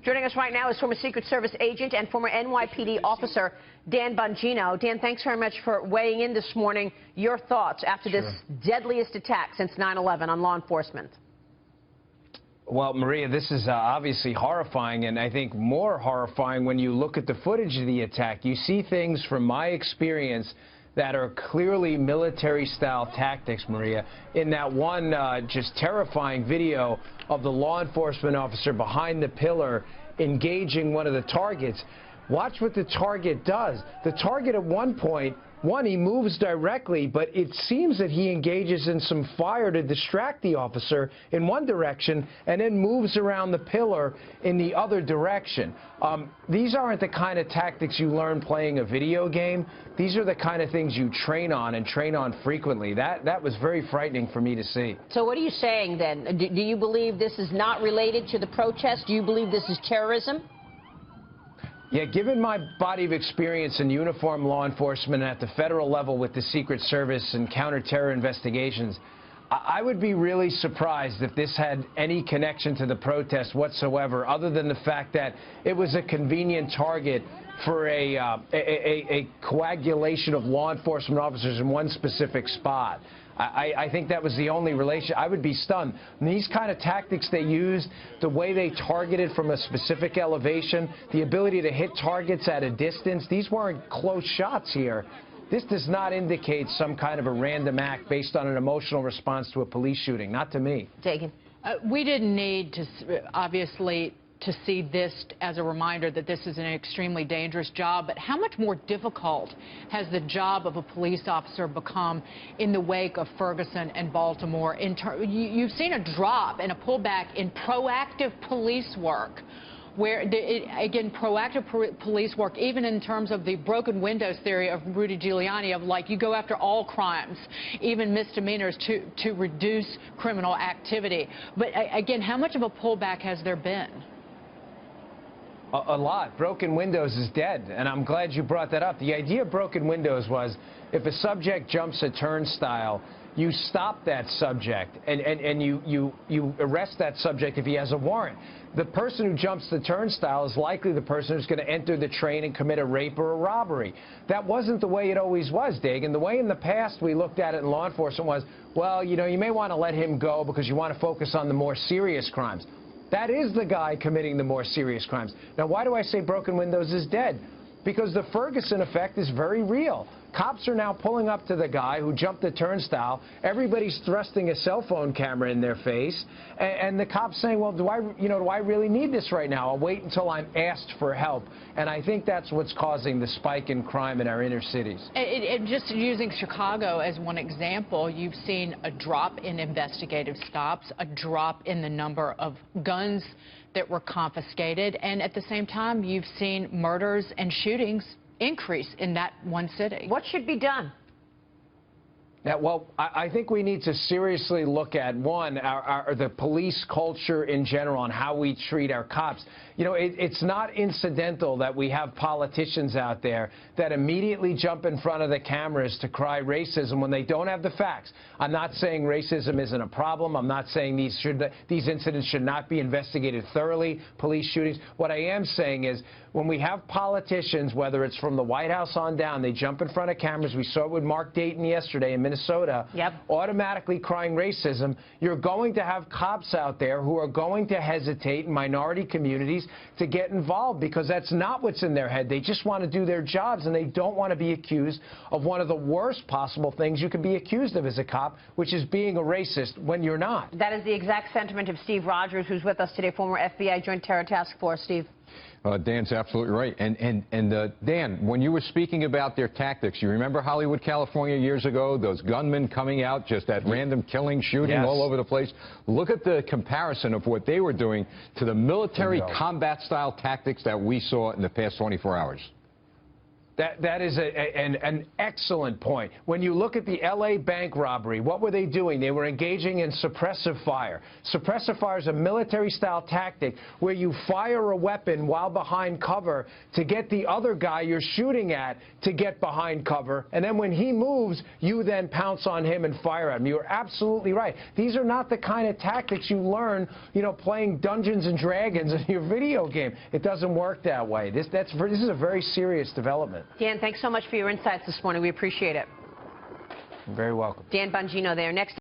Joining us right now is former Secret Service agent and former NYPD officer Dan Bongino. Dan, thanks very much for weighing in this morning. Your thoughts after this deadliest attack since 9/11 on law enforcement? Well, Maria, this is obviously horrifying, and I think more horrifying when you look at the footage of the attack. You see things from my experience that are clearly military-style tactics, Maria. In that one just terrifying video of the law enforcement officer behind the pillar engaging one of the targets, watch what the target does. The target at one point, he moves directly, but it seems that he engages in some fire to distract the officer in one direction and then moves around the pillar in the other direction. These aren't the kind of tactics you learn playing a video game. These are the kind of things you train on and train on frequently. That was very frightening for me to see. So what are you saying then? Do you believe this is not related to the protest? Do you believe this is terrorism? Yeah, given my body of experience in uniformed law enforcement at the federal level with the Secret Service and counter-terror investigations, I would be really surprised if this had any connection to the protest whatsoever, other than the fact that it was a convenient target for a coagulation of law enforcement officers in one specific spot. I think that was the only relation. I would be stunned. And these kind of tactics they used, the way they targeted from a specific elevation, the ability to hit targets at a distance, these weren't close shots here. This does not indicate some kind of a random act based on an emotional response to a police shooting. Not to me. Taken. We didn't need to, obviously, to see this as a reminder that this is an extremely dangerous job, but how much more difficult has the job of a police officer become in the wake of Ferguson and Baltimore? You've seen a drop and a pullback in proactive police work, where, again, proactive police work, even in terms of the broken windows theory of Rudy Giuliani, of like you go after all crimes, even misdemeanors, to reduce criminal activity. But again, how much of a pullback has there been? A lot. Broken windows is dead, and I'm glad you brought that up. The idea of broken windows was if a subject jumps a turnstile, you stop that subject and you arrest that subject if he has a warrant. The person who jumps the turnstile is likely the person who's going to enter the train and commit a rape or a robbery. That wasn't the way it always was, Dagan. The way in the past we looked at it in law enforcement was, well, you know, you may want to let him go because you want to focus on the more serious crimes. That is the guy committing the more serious crimes. Now, why do I say broken windows is dead? Because the Ferguson effect is very real. Cops are now pulling up to the guy who jumped the turnstile. Everybody's thrusting a cell phone camera in their face. And the cop's saying, well, do I really need this right now? I'll wait until I'm asked for help. And I think that's what's causing the spike in crime in our inner cities. Just using Chicago as one example, you've seen a drop in investigative stops, a drop in the number of guns that were confiscated, and at the same time, you've seen murders and shootings increase in that one city. What should be done? Yeah, well, I think we need to seriously look at, one, the police culture in general and how we treat our cops. You know, it's not incidental that we have politicians out there that immediately jump in front of the cameras to cry racism when they don't have the facts. I'm not saying racism isn't a problem. I'm not saying these incidents should not be investigated thoroughly, police shootings. What I am saying is when we have politicians, whether it's from the White House on down, they jump in front of cameras. We saw it with Mark Dayton yesterday in Minnesota, automatically crying racism. You're going to have cops out there who are going to hesitate in minority communities to get involved because that's not what's in their head. They just want to do their jobs, and they don't want to be accused of one of the worst possible things you can be accused of as a cop, which is being a racist when you're not. That is the exact sentiment of Steve Rogers, who's with us today, former FBI Joint Terror Task Force. Steve. Dan's absolutely right. And Dan, when you were speaking about their tactics, you remember Hollywood, California years ago, those gunmen coming out just at random killing, shooting all over the place? Look at the comparison of what they were doing to the military combat style tactics that we saw in the past 24 hours. That is an excellent point. When you look at the L.A. bank robbery, what were they doing? They were engaging in suppressive fire. Suppressive fire is a military-style tactic where you fire a weapon while behind cover to get the other guy you're shooting at to get behind cover, and then when he moves, you then pounce on him and fire at him. You're absolutely right. These are not the kind of tactics you learn, playing Dungeons and Dragons in your video game. It doesn't work that way. This is a very serious development. Dan, thanks so much for your insights this morning. We appreciate it. You're very welcome. Dan Bongino there. Next.